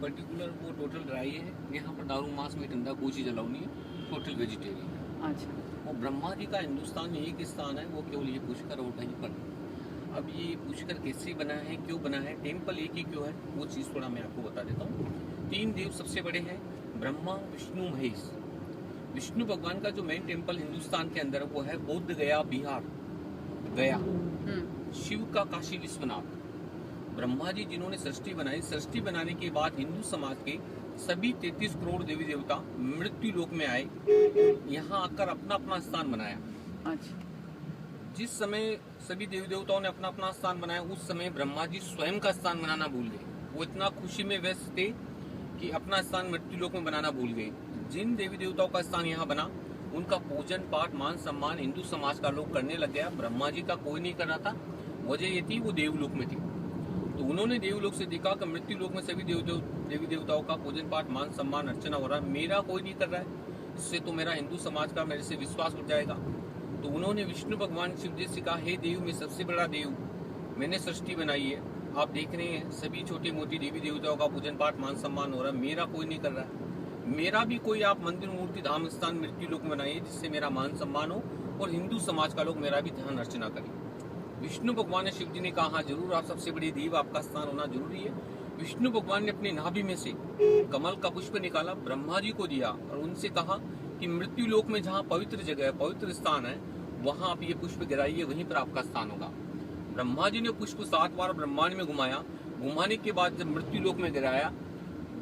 Particular वो total dry है। यहाँ पर दारू मांस में ठंडा कुछ ही जलाऊ नहीं है, टोटल वेजिटेरियन है। अच्छा। और ब्रह्मा जी का हिंदुस्तान में एक स्थान है, वो केवल ये पुष्कर और कहीं पर। अब ये पुष्कर कैसे बना है, क्यों बना है, टेम्पल एक ही क्यों है, वो चीज़ थोड़ा मैं आपको बता देता हूँ। 3 देव सबसे बड़े हैं, ब्रह्मा विष्णु महेश। विष्णु भगवान का जो मेन टेम्पल हिंदुस्तान के अंदर वो है बोध गया बिहार, गया। शिव का काशी विश्वनाथ। ब्रह्मा जी जिन्होंने सृष्टि बनाई, सृष्टि बनाने के बाद हिंदू समाज के सभी 33 करोड़ देवी देवता मृत्यु लोक में आए, यहाँ आकर अपना अपना स्थान बनाया। अच्छा। जिस समय सभी देवी देवताओं ने अपना अपना स्थान बनाया, उस समय ब्रह्मा जी स्वयं का स्थान बनाना भूल गए। वो इतना खुशी में व्यस्त थे कि अपना स्थान मृत्यु लोक में बनाना भूल गए। जिन देवी देवताओं का स्थान यहाँ बना, उनका पूजन पाठ मान सम्मान हिंदू समाज का लोग करने लग गया। ब्रह्मा जी का कोई नहीं कर रहा था। वजह ये थी वो देवलोक में थी, तो उन्होंने देवलोक से देखा कि मृत्यु लोक में सभी देवी देवताओं का पूजन पाठ मान सम्मान अर्चना हो रहा है, मेरा कोई नहीं कर रहा है, इससे तो मेरा हिंदू समाज का मेरे से विश्वास उठ जाएगा। तो उन्होंने विष्णु भगवान शिव जी से कहा, हे देव, मैं सबसे बड़ा देव, मैंने सृष्टि बनाई है, आप देख रहे हैं सभी छोटी मोटी देवी देवताओं का पूजन पाठ मान सम्मान हो रहा है, मेरा कोई नहीं कर रहा है। मेरा भी कोई आप मंदिर मूर्ति धाम स्थान मृत्यु लोक में बनाइए, जिससे मेरा मान सम्मान हो और हिंदू समाज का लोग मेरा भी ध्यान अर्चना करें। विष्णु भगवान ने शिव जी ने कहा, हाँ जरूर, आप सबसे बड़ी देव, आपका स्थान होना जरूरी है। विष्णु भगवान ने अपनी नाभि में से कमल का पुष्प निकाला, ब्रह्मा जी को दिया और उनसे कहा कि मृत्यु लोक में जहाँ पवित्र जगह है, पवित्र स्थान है, वहाँ आप ये पुष्प गिराइए, वहीं पर आपका स्थान होगा। ब्रह्मा जी ने पुष्प 7 बार ब्रह्मांड में घुमाया। घुमाने के बाद जब मृत्यु लोक में गिराया,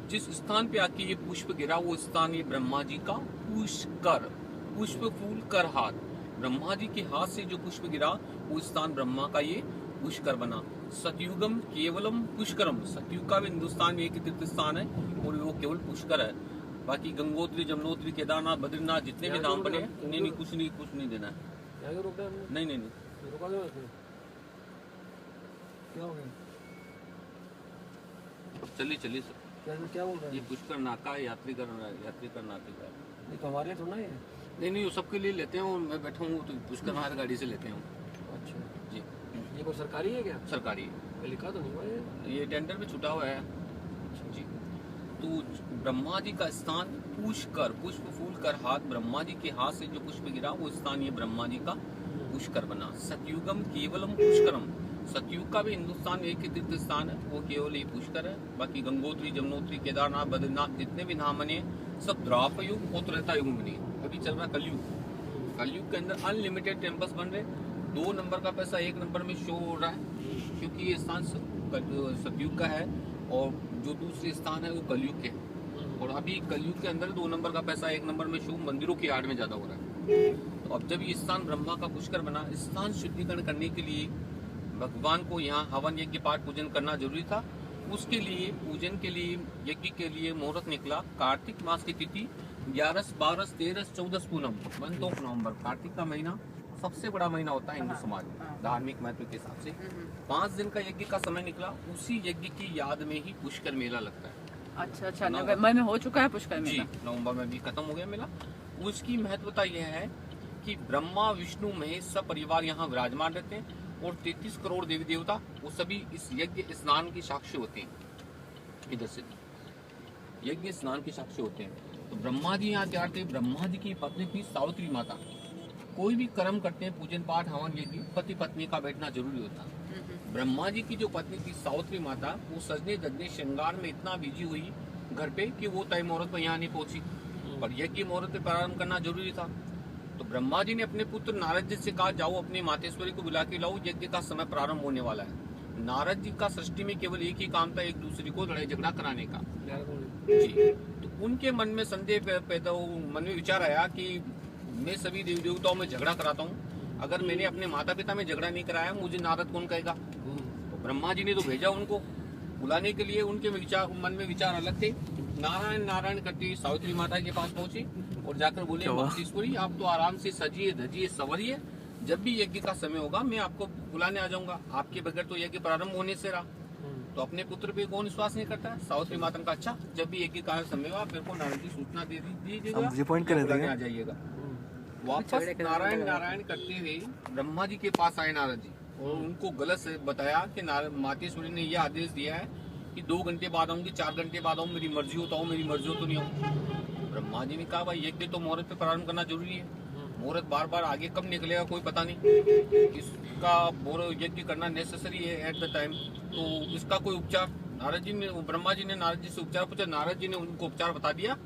जिस स्थान पे आके ये पुष्प गिरा, वो स्थान ये ब्रह्मा जी का पुष्कर, पुष्प फूल कर हाथ, ब्रह्मा जी के हाथ से जो पुष्प गिरा, वो स्थान ब्रह्मा का ये पुष्कर बना। सतयुगम केवलम पुष्करम, सतयुग का भी हिंदुस्तान में एक तीर्थ स्थान है और वो केवल पुष्कर है। बाकी गंगोत्री, जमुनोत्री, केदारनाथ, बद्रीनाथ जितने भी नाम पड़े, नहीं कुछ नहीं देना है। नहीं चलिए सर। क्या बोल रहे हैं? ये पुष्कर नाका है, यात्री कर नाके का। ये तो हमारे लिए थोड़ा है। नहीं वो सबके लिए लेते हैं, मैं बैठा हूँ तो पुष्कर हमारी गाड़ी से लेते हैं। अच्छा जी, ये कोई सरकारी है क्या? सरकारी है। लिखा तो नहीं हुआ है, ये टेंडर में छुटा हुआ है जी। तो ब्रह्मा जी का स्थान पुष्कर, पुष्प फूल कर हाथ, ब्रह्मा जी के हाथ से जो पुष्प गिरा, वो स्थान ये ब्रह्मा जी का पुष्कर बना। सतयुगम केवलम पुष्करम, सतयुग का भी हिंदुस्तान एक ही तीर्थ स्थान है, वो केवल ये पुष्कर है। बाकी गंगोत्री, जमुनोत्री, केदारनाथ, बद्रीनाथ जितने भी नाम बने, सब द्वापर युग और त्रेता युग में बने। अभी चल रहा कलयुग। कलयुग के अंदर अनलिमिटेड टेम्पल्स बन रहे। 2 नंबर का पैसा 1 नंबर में शो हो रहा है, क्योंकि ये स्थान सतयुग का है और जो दूसरे स्थान है वो कलयुग के है। और अभी कलयुग के अंदर 2 नंबर का पैसा 1 नंबर में शो मंदिरों की आड़ में ज्यादा हो रहा है। तो अब जब ये स्थान ब्रह्मा का पुष्कर बना, स्थान शुद्धिकरण करने के लिए भगवान को यहाँ हवन यज्ञ पाठ पूजन करना जरूरी था। उसके लिए पूजन के लिए, यज्ञ के लिए मुहूर्त निकला। कार्तिक मास की तिथि 11, 12, 13, 14 पूनम, 1 नवंबर। कार्तिक का महीना सबसे बड़ा महीना होता है हिंदू समाज में, धार्मिक महत्व के हिसाब से। 5 दिन का यज्ञ का समय निकला। उसी यज्ञ की याद में ही पुष्कर मेला लगता है। अच्छा, नवंबर में हो चुका है पुष्कर मेला? जी, नवंबर में भी खत्म हो गया मेला। उसकी महत्वता यह है कि ब्रह्मा विष्णु महेश सब परिवार यहाँ विराजमान रहते हैं और 33 करोड़ देवी देवता, वो सभी इस यज्ञ स्नान की साक्षी होते हैं। इधर से यज्ञ स्नान की साक्षी होते हैं। तो ब्रह्मा जी यहाँ तैयार थे। ब्रह्मा जी की पत्नी थी सावित्री माता। कोई भी कर्म करते हैं, पूजन पाठ हवन यज्ञ, पति पत्नी का बैठना जरूरी होता है। ब्रह्मा जी की जो पत्नी थी सावित्री माता, वो सजने धजने श्रृंगार में इतना बिजी हुई घर पे कि वो तय मुहूर्त पर यहाँ नहीं पहुंची, और यज्ञ मुहूर्त पे प्रारंभ करना जरूरी था। तो ब्रह्मा जी ने अपने पुत्र नारद जी से कहा, जाओ अपनी मातेश्वरी को बुला के लाओ, यज्ञ का समय प्रारंभ होने वाला है। नारद जी का सृष्टि में केवल एक ही काम था, एक दूसरे को लड़ाई झगड़ा कराने का। जी, तो उनके मन में संदेह पैदा हो, मन में विचार आया कि मैं सभी देवी देवताओं में झगड़ा कराता हूँ, अगर मैंने अपने माता पिता में झगड़ा नहीं कराया, मुझे नारद कौन कहेगा। तो ब्रह्मा जी ने तो भेजा उनको बुलाने के लिए। उनके मन में विचार अलग थे। नारायण नारायण करती सावित्री माता के पास पहुंचे और जाकर बोले, मातेश्वरी आप तो आराम से सजिए धजिए संवरिए, जब भी यज्ञ का समय होगा मैं आपको बुलाने आ जाऊंगा, आपके बगैर तो यज्ञ प्रारंभ होने से रहा। तो अपने पुत्र पे कौन विश्वास नहीं करता है। सावित्री माता का, अच्छा जब भी यज्ञ का समय होगा मेरे को नारद जी सूचना दे दीजिएगा, आ जाइएगा। वापस नारायण नारायण करते हुए ब्रह्मा जी के पास आए नारद जी, और उनको गलत बताया कि मातेश्वरी ने यह आदेश दिया है कि 2 घंटे बाद आऊंगी, 4 घंटे बाद आऊँ, मेरी मर्जी होता हूँ, मेरी मर्जी हो तो नहीं आऊँ। ब्रह्मा जी ने कहा भाई यज्ञ तो मुहूर्त पे प्रारंभ करना जरूरी है। मुहूर्त बार बार आगे कब निकलेगा कोई पता नहीं, इसका यज्ञ करना नेसेसरी है एट द टाइम। तो इसका कोई उपचार, नारद जी ने, ब्रह्मा जी ने नारद जी से उपचार पूछा। नारद जी ने उनको उपचार बता दिया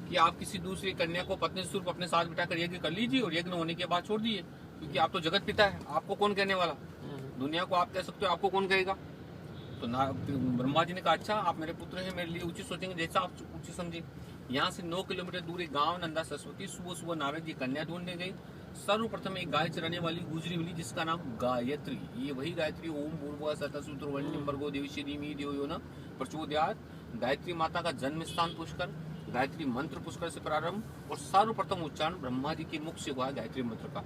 कि आप किसी दूसरी कन्या को पत्नी स्वरूप अपने साथ बिठाकर यज्ञ कर लीजिए और यज्ञ होने के बाद छोड़ दीजिए, क्योंकि आप तो जगत पिता है, आपको कौन कहने वाला, दुनिया को आप कह सकते हो, आपको कौन कहेगा। तो ब्रह्मा जी ने कहा अच्छा आप मेरे पुत्र हैं, मेरे लिए उचित सोचेंगे, जैसा आप उचित समझे। यहाँ से 9 किलोमीटर दूर एक गांव नंदा सरस्वती, सुबह सुबह नारद जी कन्या ढूंढने गई। सर्वप्रथम एक गाय चराने वाली गुजरी मिली जिसका नाम गायत्री। ये वही गायत्री ओम भूर्भुवः स्वः सूत्रवण्यं भर्गो देवस्य धीमहि धियो यो नः प्रचोदयात्। गायत्री माता का जन्म स्थान पुष्कर, गायत्री मंत्र पुष्कर से प्रारंभ और सर्वप्रथम उच्चारण ब्रह्मा जी के मुख से हुआ गायत्री मंत्र का।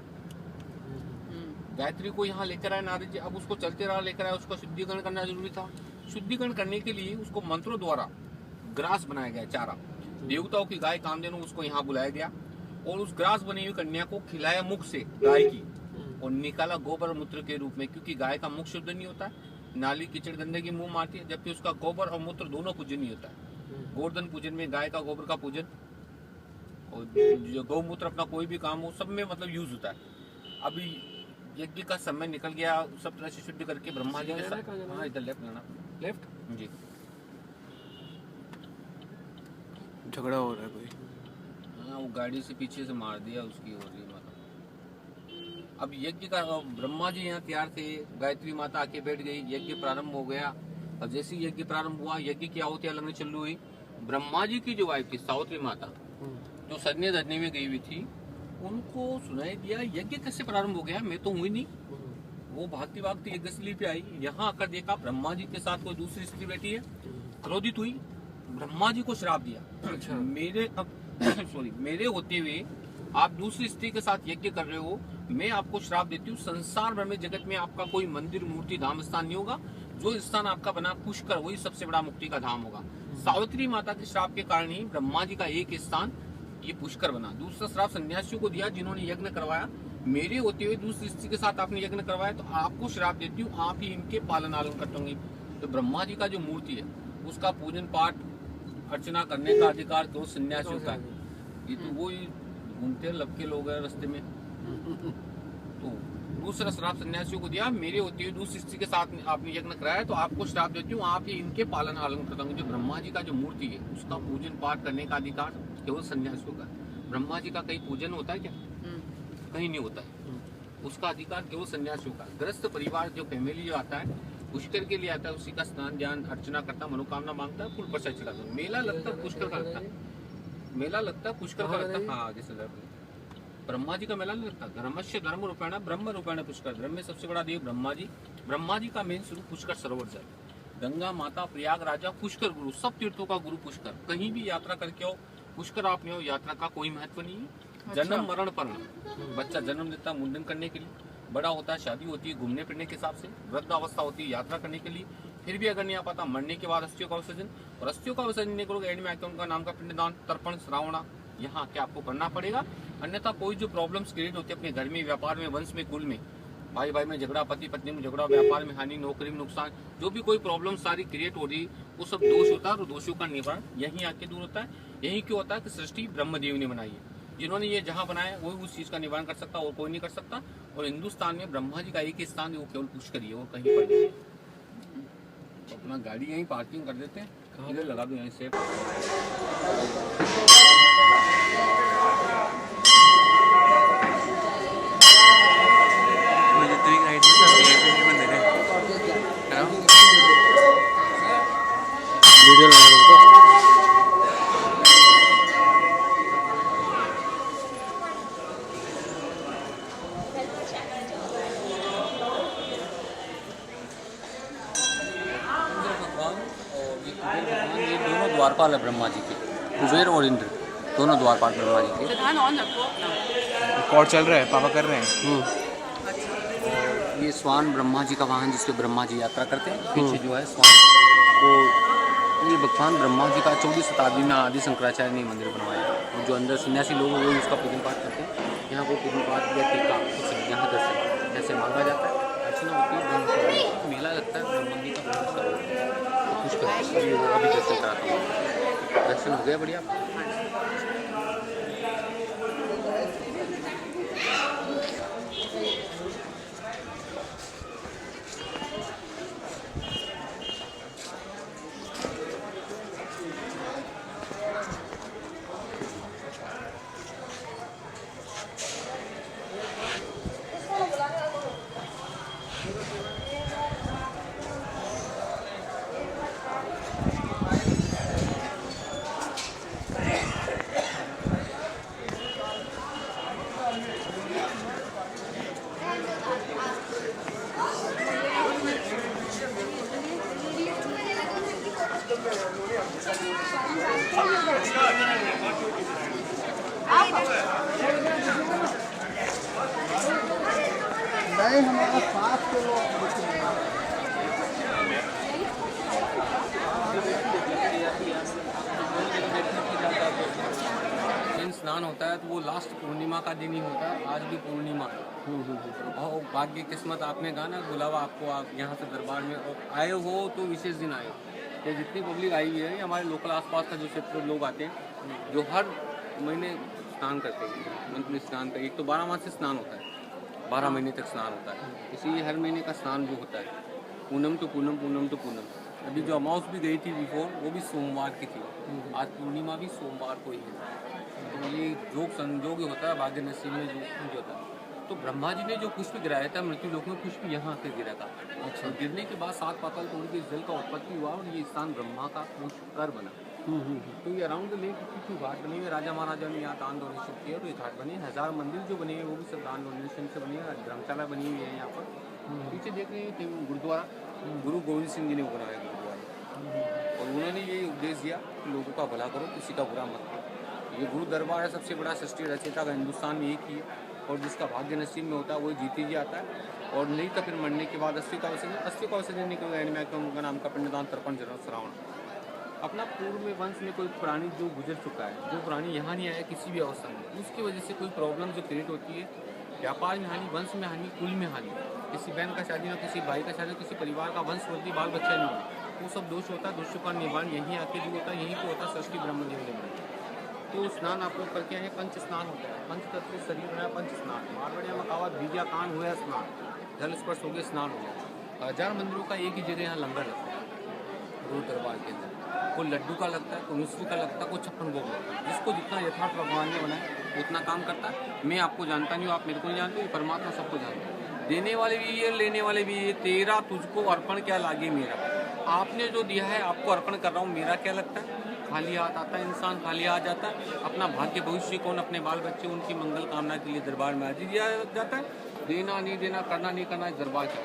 गायत्री को यहाँ लेकर आए नारद जी, अब उसको चलते रहा लेकर आए, उसको शुद्धिकरण करना जरूरी था। शुद्धिकरण करने के लिए उसको मंत्रों द्वारा ग्रास बनाया गया, चारा। देवताओं की गाय कामधेनु उसको यहाँ बुलाया गया और उस ग्रास बनी हुई कन्या को खिलाया मुख से गाय की और निकाला गोबर मूत्र के रूप में, क्योंकि गाय का मुख शुद्ध नहीं होता है, नाली कीचड़ गंदगी मुंह मारती है, जबकि उसका गोबर और मूत्र दोनों पूजनीय होता है। गोवर्धन पूजन में गाय का गोबर का पूजन और जो गौमूत्र अपना कोई भी काम हो सब में मतलब यूज होता है। अभी यज्ञ का समय निकल गया, सब तरह से शुद्ध करके ब्रह्मा जी के साथ, हाँ इधर लेफ्ट लेना, लेफ्ट जी। झगड़ा हो रहा है कोई, हाँ वो गाड़ी से पीछे से मार दिया, उसकी हो रही माता। अब यज्ञ का ब्रह्मा जी यहाँ तैयार थे, गायत्री माता आके बैठ गई, यज्ञ प्रारंभ हो गया। और जैसे ही यज्ञ प्रारंभ हुआ, यज्ञ की आहुतियां लगने चालू हुई। ब्रह्मा जी की जो वाइफ थी सावित्री माता, जो सजने धजने में गई हुई थी, उनको सुनाई दिया यज्ञ कैसे प्रारंभ हो गया, मैं तो हुई नहीं। वो भागती भागती यज्ञ स्थली पे आई, यहाँ आकर देखा ब्रह्मा जी के साथ कोई दूसरी स्त्री बैठी है, क्रोधित हुई, ब्रह्मा जी को श्राप दिया। अच्छा। मेरे सॉरी मेरे होते हुए आप दूसरी स्त्री के साथ यज्ञ कर रहे हो, मैं आपको श्राप देती हूँ, संसार भर में जगत में आपका कोई मंदिर मूर्ति धाम स्थान नहीं होगा, जो स्थान आपका बना पुष्कर वही सबसे बड़ा मुक्ति का धाम होगा। सावित्री माता के श्राप के कारण ही ब्रह्मा जी का एक स्थान ये पुष्कर बना। दूसरा श्राप सन्यासियों को दिया जिन्होंने यज्ञ करवाया, मेरे होते हुए दूसरी स्त्री के साथ आपने यज्ञ करवाया, तो आपको श्राप देती हूँ, आप ही इनके पालन आलन करते। तो ब्रह्मा जी का जो मूर्ति है उसका पूजन पाठ अर्चना करने का अधिकार केवल सन्यासियों का है। ये तो वो ही घूमते लपके लोग हैं रास्ते में। तो दूसरा श्राप सन्यासियों को दिया, मेरे होते हुए दूसरी स्त्री के साथ आपने यज्ञ कराया, तो आपको श्राप देती हूँ, आप ही इनके पालन आलन करता हूँ। जो ब्रह्मा जी का जो मूर्ति है उसका पूजन पाठ करने का अधिकार केवल सन्यासियों का। ब्रह्मा जी का कहीं पूजन होता है क्या? कहीं नहीं होता है, उसका अधिकार केवल सन्यासियों का। ग्रस्त परिवार जो फैमिली जो आता है पुष्कर के लिए आता है, उसी का स्नान ध्यान अर्चना करता, मनोकामना मांगता है, फूल प्रसाद चढ़ाता है। मेला लगता है पुष्कर का लगता है, मेला लगता है पुष्कर का लगता है। हाँ आगे से ब्रह्मा जी का मेला नहीं लगता। धर्मस्य धर्म रूपेण ब्रह्म रूपेण पुष्कर, धर्म में सबसे बड़ा देव ब्रह्मा जी। ब्रह्मा जी का मेन स्वरूप पुष्कर सरोवर से, गंगा माता, प्रयाग राजा, पुष्कर गुरु, सब तीर्थों का गुरु पुष्कर। कहीं भी यात्रा करके आओ, पुष्कर आप में हो, यात्रा का कोई महत्व नहीं है। जन्म मरण पर बच्चा जन्म लेता है मुंडन करने के लिए, बड़ा होता है शादी होती है घूमने फिरने के हिसाब से, वृद्धावस्था होती है यात्रा करने के लिए, फिर भी अगर नहीं आ पाता मरने के बाद अस्थियों का विसर्जन, और अस्थियों का विसर्जन नहीं करोगे एंड में आके उनका नाम का पिंडदान, तर्पण, श्रावणा यहाँ क्या आपको करना पड़ेगा। अन्यथा कोई जो प्रॉब्लम्स क्रिएट होती है अपने घर में, व्यापार में, वंश में, कुल में, भाई भाई में झगड़ा, पति पत्नी में झगड़ा, व्यापार में हानि, नौकरी में नुकसान, जो भी कोई प्रॉब्लम सारी क्रिएट हो रही वो सब दोष होता है, और दोषों का निवारण यहीं आके दूर होता है। यही क्यों होता है कि सृष्टि ब्रह्मदेव ने बनाई है, जिन्होंने ये जहाँ बनाया वही उस चीज का निवारण कर सकता और कोई नहीं कर सकता। और हिंदुस्तान में ब्रह्मा जी का एक ही स्थान है, वो केवल पुष्कर ही है, और कहीं पर नहीं। तो अपना गाड़ी यहीं पार्किंग कर देते हैं, इधर लगा दो यहीं सेफ। वीडियो लगा दो ये दोनों द्वारपाल है ब्रह्मा जी के, कुबेर और इंद्र दोनों द्वारपाल ब्रह्मा जी के। ध्यान ऑन रखो अपना। रिकॉर्ड चल रहा है, पापा कर रहे हैं। ये स्वान ब्रह्मा जी का वाहन जिसपे ब्रह्मा जी यात्रा करते हैं, पीछे जो है स्वान, वो ये भगवान ब्रह्मा जी का 14वीं शताब्दी में आदि शंकराचार्य ने मंदिर बनवाया। और जो अंदर सन्यासी लोग हैं वो उसका पूजन पाठ करते हैं। यहाँ कोई पूजन पाठ या टीका कुछ नहीं, यहाँ दर्शन जैसे मांगा जाता है, अर्चना होती है, मेला लगता है ब्रह्मा जी का। ठीक है, ये वो अभी दर्शन कराता हूँ। दर्शन हो गया बढ़िया। नहीं हमारा 7 किलो दिन स्नान होता है तो वो लास्ट पूर्णिमा का दिन ही होता है। आज भी पूर्णिमा है और भाग्य किस्मत आपने कहा ना बुलावा आपको, आप यहाँ से दरबार में आए हो तो विशेष दिन आए हो। तो जितनी पब्लिक आई हुई है हमारे लोकल आसपास का जो क्षेत्र लोग आते हैं जो हर महीने स्नान करते हैं, मंथली स्नान का एक तो 12 मास से स्नान होता है, 12 महीने तक स्नान होता है, इसीलिए हर महीने का स्नान जो होता है पूनम तो पूनम, पूनम तो पूनम। अभी जो अमाउस भी गई थी बिफोर वो भी सोमवार की थी, आज पूर्णिमा भी सोमवार को ही है। तो ये जोग संजोग ही होता है, भाग्य नसीब में जो कुछ होता है। तो ब्रह्मा जी ने जो पुष्प गिराया था मृत्यु लोक में, पुष्प यहाँ से गिरा था। अच्छा, गिरने के बाद 7 पाताल तोड़ के इस जल का उत्पत्ति हुआ और ये स्थान ब्रह्मा का पुष्कर बना। तो ये अराउंड लेक की घाट बनी हुई, राजा महाराजा ने यहाँ दान डोनेशन किया और ये घाट बने। 1000 मंदिर जो बने हैं वो भी सब दान डोनेशन से बने हैं। धर्मशाला बनी हुई है यहाँ पर, पीछे देख रहे हैं गुरुद्वारा, गुरु गोविंद सिंह जी ने बनाया गुरुद्वारा। और उन्होंने ये उपदेश दिया कि लोगों का भला करो, किसी का बुरा मत करो। ये गुरु दरबार है, सबसे बड़ा सृष्टि रचयिता का हिंदुस्तान में एक ही है और जिसका भाग्य नसीब में होता है वही जीते जी आता है। और नहीं तो फिर मरने के बाद अस्थि का विसर्जन निकल गया, उनका नाम का पिंडदान तर्पण श्रावण। अपना पूर्व में वंश में कोई प्राणी जो गुजर चुका है, जो प्राणी यहाँ नहीं आया किसी भी अवस्था में, उसकी वजह से कोई प्रॉब्लम जो क्रिएट होती है, व्यापार में हानि, वंश में हानि, कुल में हानि, किसी बहन का शादी ना, किसी भाई का शादी, किसी परिवार का वंश वृद्धि, बाल बच्चा नहीं होता, वो सब दोष होता है। दोषों का निवारण यहीं आके जो होता है, यहीं पर होता है सृष्टि ब्रह्म देव। तो स्नान आप लोग करके आए, पंच स्नान होता है, पंच तत्व शरीर बनाया, पंच स्नान, मारवाड़िया मकावत बीजा कान हुआ स्नान, जल स्पर्श हो गया स्नान हो गया। 1000 मंदिरों का एक ही जगह यहाँ लंगर लगता है गुरु दरबार के अंदर। कोई लड्डू का लगता है, कोई मिश्री का लगता है, कोई 56 भोग लगता है। जिसको जितना यथार्थ भगवान ने बनाया उतना काम करता है। मैं आपको जानता नहीं हूँ, आप मेरे को नहीं जानते, परमात्मा सबको जानता है। देने वाले भी ये, लेने वाले भी ये। तेरा तुझको अर्पण क्या लागे मेरा, आपने जो दिया है आपको अर्पण कर रहा हूँ, मेरा क्या लगता है। खाली हाथ आता है इंसान, खाली हाथ जाता है। अपना भाग्य भविष्य कौन, अपने बाल बच्चे, उनकी मंगल कामना के लिए दरबार में हाजिर दिया जाता है। देना नहीं देना, करना नहीं करना, दरबार का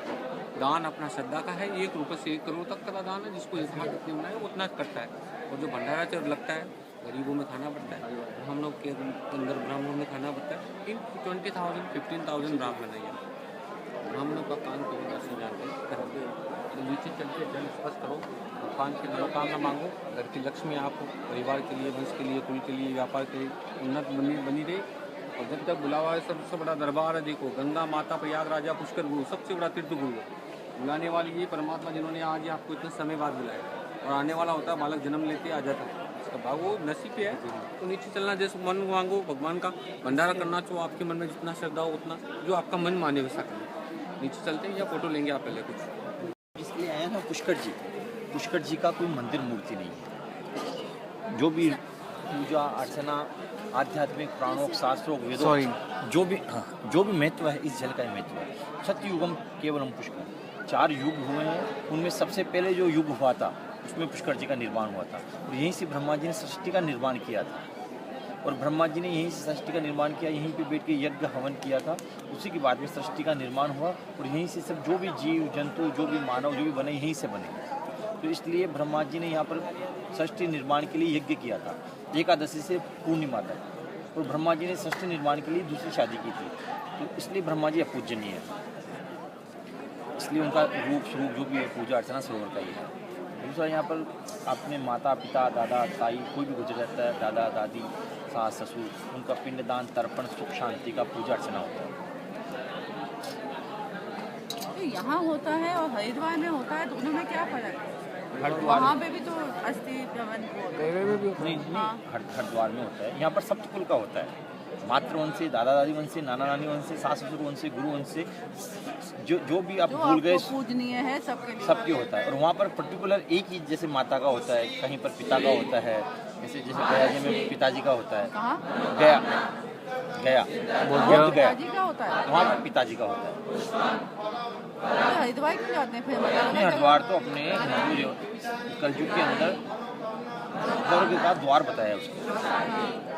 दान अपना श्रद्धा का है। 1 रुपये से 1 करोड़ तक का दान है, जिसको यथार्थ जितने बनाए उतना करता है। और जो भंडारा चढ़ लगता है, गरीबों में खाना पड़ता है, हम लोग के अंदर ब्राह्मणों में खाना पड़ता है। इन 20,000 15,000 ब्राह्मण है यहाँ, ब्राह्मणों का काम करो, दर्शन जाते करते। तो नीचे चलते जल स्पर्श करो, भगवान की मनोकामना मांगो, घर की लक्ष्मी आपको, परिवार के लिए, वंश के लिए, कुल के लिए, व्यापार के लिए उन्नत बनी रहे। और जब तक बुलावा है, सबसे बड़ा दरबार है। देखो गंगा माता, प्रयाग राजा, पुष्कर गुरु, सबसे बड़ा तीर्थ गुरु है। बुलाने वाली ये परमात्मा जिन्होंने आज आपको इतने समय बाद बुलाया। और आने वाला होता है बालक जन्म लेते आ जाता है, इसका भाग वो नसीब पे है। तो नीचे चलना, जैसे मन मांगो भगवान का भंडारा करना, चाहो आपके मन में जितना श्रद्धा हो उतना, जो आपका मन माने वैसा करना। नीचे चलते हैं या फोटो लेंगे आप पहले कुछ। इसलिए आए हैं पुष्कर जी का कोई मंदिर मूर्ति नहीं है। जो भी पूजा अर्चना, आध्यात्मिक, प्राणोक, शास्त्रों, वेदों, जो भी महत्व है, इस जल का महत्व है। सत्ययुगम केवलम पुष्कर, 4 युग हुए हैं, उनमें सबसे पहले जो युग हुआ था उसमें पुष्कर जी का निर्माण हुआ था। और यहीं से ब्रह्मा जी ने सृष्टि का निर्माण किया था। और ब्रह्मा जी ने यहीं से सृष्टि का निर्माण किया, यहीं पे बैठ के यज्ञ हवन किया था। उसी के बाद में सृष्टि का निर्माण हुआ और यहीं से सब जो भी जीव जंतु, जो भी मानव, जो भी बने, यहीं से बने। तो इसलिए ब्रह्मा जी ने यहाँ पर सृष्टि निर्माण के लिए यज्ञ किया था, एकादशी से पूर्णिमा तक। और ब्रह्मा जी ने सृष्टि निर्माण के लिए दूसरी शादी की थी। तो इसलिए ब्रह्मा जी अपूजनीय है। इसलिए उनका रूप स्वरूप जो भी है, पूजा अर्चना सरोवर का ही है। दूसरा, यहाँ पर अपने माता पिता, दादा ताई, कोई भी गुजर जाता है, दादा दादी, सास ससुर, उनका पिंडदान तर्पण, सुख शांति का पूजा अर्चना होता है। तो यहाँ होता है और हरिद्वार में होता है, दोनों में क्या फर्क है? हरिद्वार वहाँ पे भी तो अस्थि भवन नहीं हरिद्वार में होता है। यहाँ पर सप्तकुल का होता है, मातृवंश से, दादा दादी वंश से, नाना नानी वंश से, सास ससुर वंश से, गुरु वंश से, जो भी आप जो भूल गए आपको पूजनीय है सबके लिए। सबके होता है। और वहाँ पर पर्टिकुलर एक ही, जैसे माता का होता है, कहीं पर पिता का होता है, जैसे गया जी में पिताजी का होता है, कहाँ गया गया बोध गया, पिताजी का होता है? वहाँ पर पिताजी का होता है। तो हरिद्वार क्यों जाते हैं फिर? मतलब नहीं, हरिद्वार तो अपने हिंदू कलयुग के अंदर स्वर्ग का द्वार बताया उसको,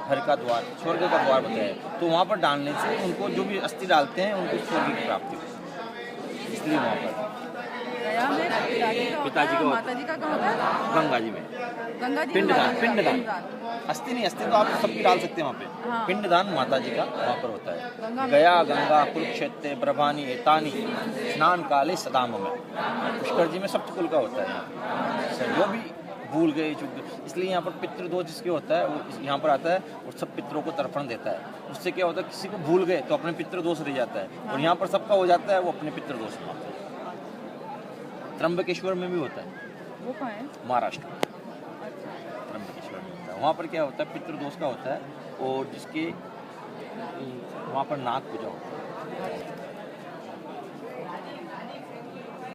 हर का द्वार, स्वर्ग का द्वार बताया है। तो वहाँ पर डालने से उनको जो भी अस्थि डालते हैं उनको स्वर्ग की प्राप्ति होती है, इसलिए वहाँ पर गया में पिताजी का होता है, माता जी का कहाँ होता है? गंगा जी में गंगा जी पिंडदान, में पिंडदान, अस्थि नहीं, अस्थि तो आप सबकी डाल सकते हैं वहाँ पे। हाँ। पिंडदान माता जी का वहाँ पर होता गंगा है। में। गया गंगा कुरुक्षेत्र ब्रह्मानी एतानी स्नान काले सदाम में, पुष्कर जी में सप्तकुल का होता है यहाँ। जो भी भूल गए चुक गए, इसलिए यहाँ पर पितृदोष जिसके होता है वो यहाँ पर आता है और सब पितरों को तर्पण देता है। उससे क्या होता है, किसी को भूल गए तो अपने पितृदोष रह जाता है, और यहाँ पर सबका हो जाता है, वो अपने पितृदोष समाप्त हो जाता है। त्र्यंबकेश्वर में भी होता है, वो कहाँ है? महाराष्ट्र में त्र्यंबकेश्वर में होता है। वहाँ पर क्या होता है, पितृदोष का होता है, और जिसके वहाँ पर नाग पूजा होता है।